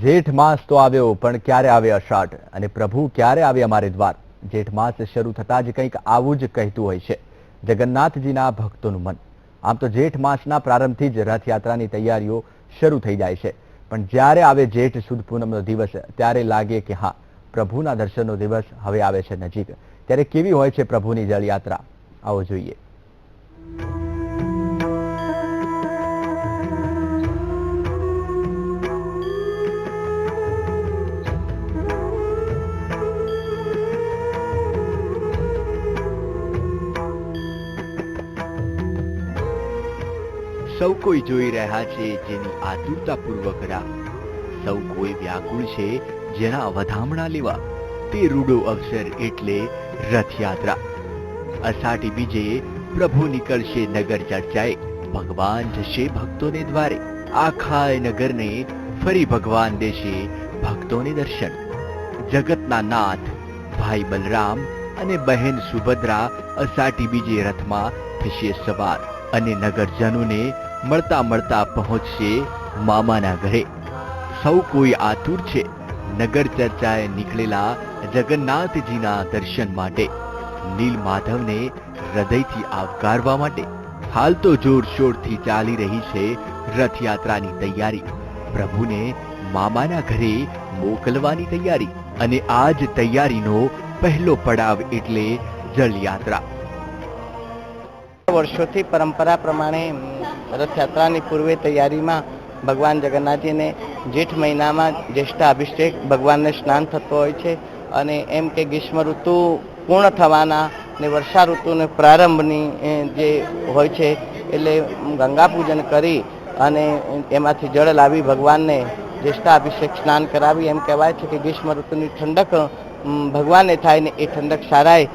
જેઠ માસ તો આવ્યો, પણ ક્યારે આવે અષાઢ અને પ્રભુ ક્યારે આવે અમારે દ્વાર? જેઠ માસ શરૂ થતા જ કંઈક આવું જ કહેતું હોય છે જગન્નાથજીના ભક્તોનું મન. આમ તો જેઠ માસના પ્રારંભથી જ રથયાત્રાની તૈયારીઓ શરૂ થઈ જાય છે, પણ જ્યારે આવે જેઠ સુદ પૂનમનો દિવસ ત્યારે લાગે કે હા, પ્રભુના દર્શનનો દિવસ હવે આવે છે નજીક. ત્યારે કેવી હોય છે પ્રભુની જળયાત્રા, આવો જોઈએ. સૌ કોઈ જોઈ રહ્યા છે જેની આતુરતાપૂર્વક રાહ. સૌ કોઈ વ્યાકુળ છે જેના વધામણા લેવા. તે રૂડો અવસર એટલે રથયાત્રા. અષાઢી બીજે પ્રભુ નીકળશે નગર ચર્ચાએ. ભગવાન જશે ભક્તોને દ્વારે. આખા નગરને ફરી ભગવાન દેશે ભક્તોને દર્શન. જગતના નાથ ભાઈ બલરામ અને બહેન સુભદ્રા અષાઢી બીજે રથમાં થશે સવાર અને નગરજનોને મળતા મળતા પહોંચશે મામાના ઘરે. સૌ કોઈ આતુર છે નગર ચર્ચાએ નીકળેલા જગન્નાથજીના દર્શન માટે, નીલ માધવને હૃદયથી આવકારવા માટે. હાલ તો જોરશોરથી ચાલી રહી છે રથયાત્રાની તૈયારી. પ્રભુને મામાના ઘરે મોકલવાની તૈયારી, અને આ જ તૈયારીનો પહેલો પડાવ એટલે જળયાત્રા. વર્ષોથી પરંપરા પ્રમાણે રથયાત્રાની પૂર્વે તૈયારીમાં ભગવાન જગન્નાથજીને જેઠ મહિનામાં જ્યેષ્ઠાભિષેક ભગવાનને સ્નાન થતો હોય છે, અને એમ કે ગ્રીષ્મ ઋતુ પૂર્ણ થવાના ને વર્ષા ઋતુને પ્રારંભની જે હોય છે એટલે ગંગા પૂજન કરી અને એમાંથી જળ લાવી ભગવાનને જ્યેષ્ઠાભિષેક સ્નાન કરાવી. એમ કહેવાય છે કે ગ્રીષ્મ ઋતુની ઠંડક ભગવાનને થાય ને એ ઠંડક સારાય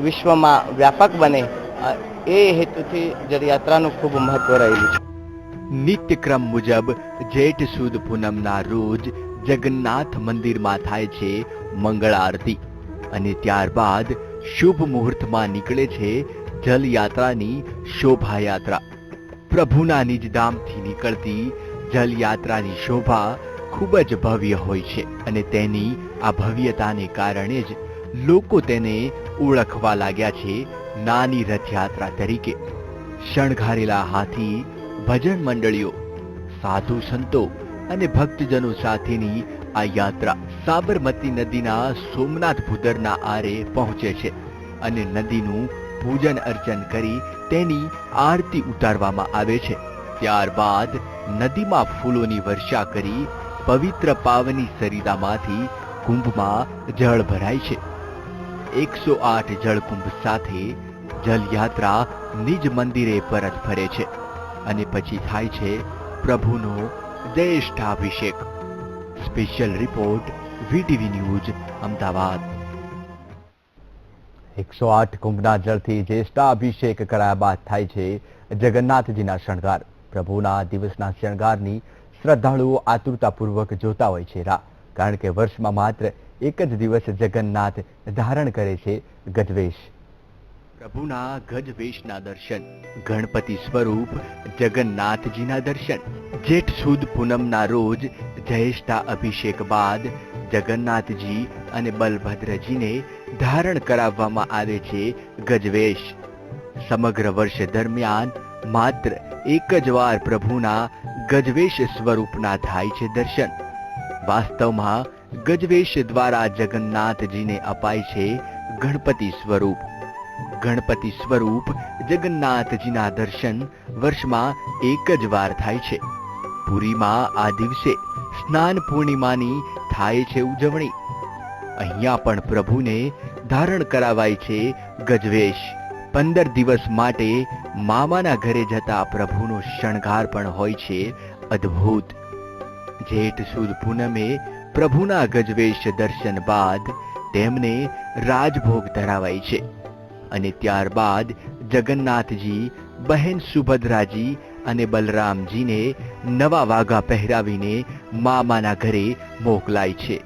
વિશ્વમાં વ્યાપક બને, એ હેતુથી જળયાત્રાનું ખૂબ મહત્વ રહેલું છે. નિત્યક્રમ મુજબ જેઠ સુદ પૂનમના રોજ જગન્નાથ મંદિરમાં થાય છે મંગળ આરતી, અને ત્યારબાદ શુભ મુહૂર્તમાં નીકળે છે જલયાત્રાની શોભાયાત્રા. પ્રભુના નિજધામથી નીકળતી જલયાત્રાની શોભા ખૂબ જ ભવ્ય હોય છે, અને તેની આ ભવ્યતાને કારણે જ લોકો તેને ઓળખવા લાગ્યા છે નાની રથયાત્રા તરીકે. શણગારેલા હાથી, ભજન મંડળીઓ, સાધુ સંતો અને ભક્તજનો સાથેની આ યાત્રા સાબરમતી નદીના સોમનાથ ભૂદરના આરે પહોંચે છે, અને નદીનું પૂજન અર્ચન કરી તેની આરતી ઉતારવામાં આવે છે. ત્યારબાદ નદીમાં ફૂલોની વર્ષા કરી પવિત્ર પાવની સરિતામાંથી કુંભમાં જળ ભરાય છે. 108 જળકુંભ સાથે જલયાત્રા નિજ મંદિરે પરત ફરે છે, અને પછી થાય છે પ્રભુનો જ્યેષ્ઠાભિષેક. Special report VTV news, Ahmedabad. 108 કુંભના જળથી જ્યેષ્ઠાભિષેક કરાયા બાદ થાય છે જગન્નાથજીના શણગાર. પ્રભુના દિવસના શણગારની શ્રદ્ધાળુઓ આતુરતાપૂર્વક જોતા હોય છે રાહ, કારણ કે વર્ષમાં માત્ર એક જ દિવસ જગન્નાથ ધારણ કરે છે ગજવેશ. પ્રભુના ગજવેશના દર્શન, ગણપતિ સ્વરૂપ જગન્નાથજીના દર્શન. જેઠ સુદ પૂનમના રોજ જ્યેષ્ઠા અભિષેક બાદ જગન્નાથજી અને બલભદ્રજીને ધારણ કરાવવામાં આવે છે ગજવેશ. સમગ્ર વર્ષ દરમિયાન માત્ર એક જ વાર પ્રભુના ગજવેશ સ્વરૂપના થાય છે દર્શન. વાસ્તવમાં ગજવેશ દ્વારા જગન્નાથજીને અપાય છે ગણપતિ સ્વરૂપ. ગણપતિ સ્વરૂપ જગન્નાથજીના દર્શન વર્ષમાં એક જ વાર થાય છે. પુરીમાં આ દિવસે સ્નાન પૂર્ણિમાની થાય છે ઉજવણી. અહીંયા પણ પ્રભુને ધારણ કરાવાય છે ગજવેશ. 15 દિવસ માટે મામાના ઘરે જતા પ્રભુનો શણગાર પણ હોય છે અદ્ભુત. જેઠ સુદ પૂનમે પ્રભુના ગજવેશ દર્શન બાદ તેમને રાજભોગ ધરાવાય છે, અને ત્યારબાદ જગન્નાથજી, બહેન સુભદ્રાજી અને બલરામજીને નવા વાઘા પહેરાવીને મામાના ઘરે મોકલાય છે.